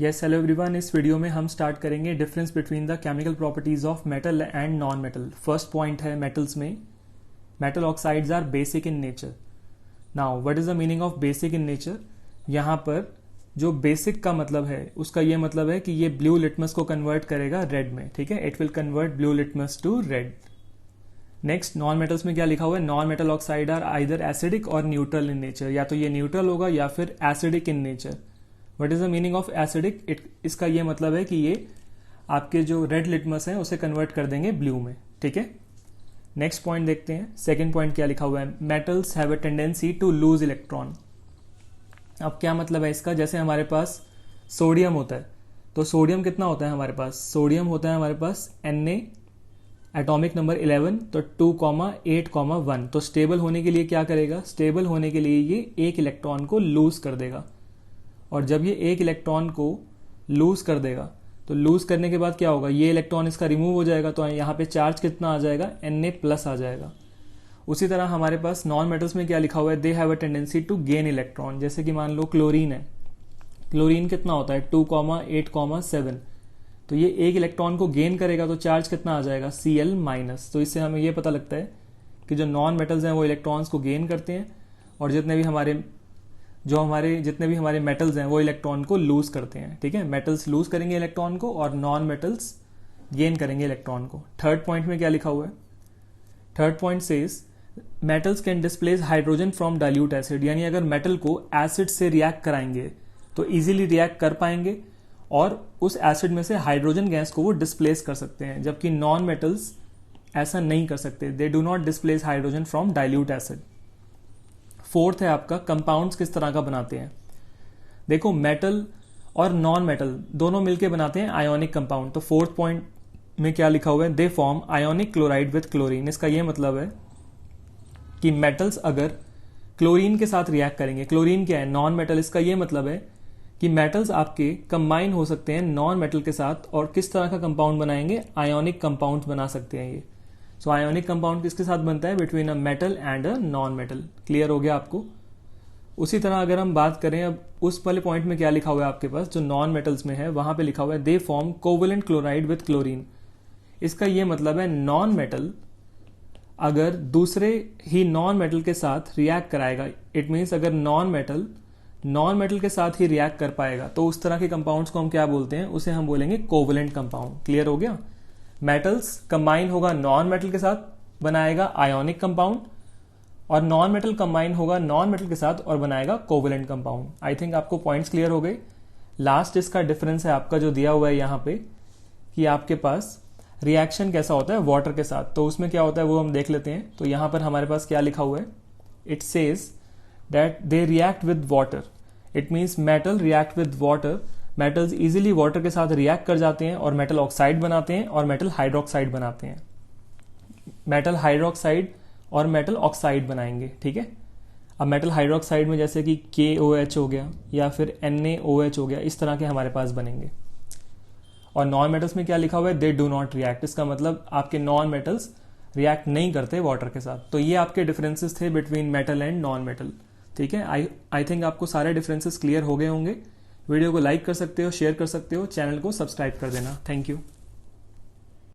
Yes hello everyone, इस video में हम स्टार्ट करेंगे difference between the chemical properties of metal and non metal. First point है metals में metal oxides are basic in nature. Now what is the meaning of basic in nature? यहाँ पर जो basic का मतलब है उसका ये मतलब है कि ये ब्लू लिटमस को कन्वर्ट करेगा रेड में। ठीक है, it will convert blue litmus to red. Next, non metals में क्या लिखा हुआ है? Non metal oxide are either acidic और न्यूट्रल इन नेचर। या तो ये न्यूट्रल होगा या फिर acidic in nature. What is the meaning of acidic? इसका ये मतलब है कि ये आपके जो रेड लिटमस है उसे कन्वर्ट कर देंगे ब्लू में। ठीक है, नेक्स्ट पॉइंट देखते हैं। सेकेंड पॉइंट क्या लिखा हुआ है? Metals have a tendency to lose electron. अब क्या मतलब है इसका? जैसे हमारे पास सोडियम होता है, तो सोडियम कितना होता है हमारे पास? सोडियम होता है हमारे पास Na एटॉमिक नंबर 11, तो 2,8,1। तो स्टेबल होने के लिए क्या करेगा? स्टेबल होने के लिए ये एक इलेक्ट्रॉन को लूज कर देगा। और जब ये एक इलेक्ट्रॉन को लूज कर देगा तो लूज करने के बाद क्या होगा? ये इलेक्ट्रॉन इसका रिमूव हो जाएगा, तो यहाँ पे चार्ज कितना आ जाएगा? Na+ आ जाएगा। उसी तरह हमारे पास नॉन मेटल्स में क्या लिखा हुआ है? They have a tendency to gain electron. जैसे कि मान लो क्लोरीन है, क्लोरीन कितना होता है? 2,8,7। तो ये एक इलेक्ट्रॉन को गेन करेगा तो चार्ज कितना आ जाएगा? Cl-। तो इससे हमें ये पता लगता है कि जो नॉन मेटल्स हैं वो इलेक्ट्रॉन्स को गेन करते हैं और जितने भी हमारे मेटल्स हैं वो इलेक्ट्रॉन को लूज करते हैं। ठीक है, मेटल्स लूज करेंगे इलेक्ट्रॉन को और नॉन मेटल्स गेन करेंगे इलेक्ट्रॉन को। थर्ड पॉइंट में क्या लिखा हुआ है? Third point says metals can displace hydrogen from dilute acid. यानी अगर मेटल को एसिड से रिएक्ट कराएंगे तो इजीली रिएक्ट कर पाएंगे और उस एसिड में से हाइड्रोजन गैस को वो डिस्प्लेस कर सकते हैं, जबकि नॉन मेटल्स ऐसा नहीं कर सकते। They do not displace hydrogen from dilute acid. Fourth है आपका कंपाउंड्स किस तरह का बनाते हैं। देखो, मेटल और नॉन मेटल दोनों मिलकर बनाते हैं आयोनिक कंपाउंड। तो फोर्थ पॉइंट में क्या लिखा हुआ है? They form ionic chloride with chlorine. इसका यह मतलब है कि मेटल्स अगर क्लोरीन के साथ रिएक्ट करेंगे, क्लोरीन क्या है? Non metal. इसका यह मतलब है कि मेटल्स आपके कंबाइन हो सकते हैं नॉन मेटल के साथ और किस तरह का कंपाउंड बनाएंगे? आयोनिक कंपाउंड बना सकते हैं ये। सो आयोनिक कंपाउंड किसके साथ बनता है? Between a metal and a non metal. Clear हो गया आपको? उसी तरह अगर हम बात करें अब उस वाले पॉइंट में क्या लिखा हुआ है आपके पास, जो नॉन मेटल्स में है वहां पे लिखा हुआ है they form covalent chloride with chlorine. इसका यह मतलब है नॉन मेटल अगर दूसरे ही नॉन मेटल के साथ रिएक्ट कराएगा, इट मीन्स अगर नॉन मेटल के साथ ही रिएक्ट कर पाएगा तो उस तरह के कंपाउंड्स को हम क्या बोलते हैं? उसे हम बोलेंगे कोवेलेंट कंपाउंड। क्लियर हो गया? मेटल्स कंबाइन होगा नॉन मेटल के साथ, बनाएगा आयोनिक कंपाउंड, और नॉन मेटल कंबाइन होगा नॉन मेटल के साथ और बनाएगा कोवेलेंट कंपाउंड। आई थिंक आपको पॉइंट्स क्लियर हो गए। लास्ट इसका डिफरेंस है आपका जो दिया हुआ है यहाँ पे, कि आपके पास रिएक्शन कैसा होता है वाटर के साथ। तो उसमें क्या होता है वो हम देख लेते हैं। तो यहाँ पर हमारे पास क्या लिखा हुआ है? It says that they react with water. It means metal react with water. Metals easily water के साथ रिएक्ट कर जाते हैं और मेटल ऑक्साइड बनाते हैं और मेटल हाइड्रोक्साइड बनाते हैं। मेटल हाइड्रोक्साइड और मेटल ऑक्साइड बनाएंगे। ठीक है, अब मेटल हाइड्रोक्साइड में जैसे कि KOH हो गया या फिर NaOH हो गया, इस तरह के हमारे पास बनेंगे। और नॉन मेटल्स में क्या लिखा हुआ है? They do not react. इसका मतलब आपके नॉन मेटल्स रिएक्ट नहीं करते वाटर के साथ। तो ये आपके डिफरेंसेस थे between metal and non metal. ठीक है, आई थिंक आपको सारे डिफरेंसेस क्लियर हो गए होंगे। वीडियो को लाइक कर सकते हो, शेयर कर सकते हो, चैनल को सब्सक्राइब कर देना। Thank you.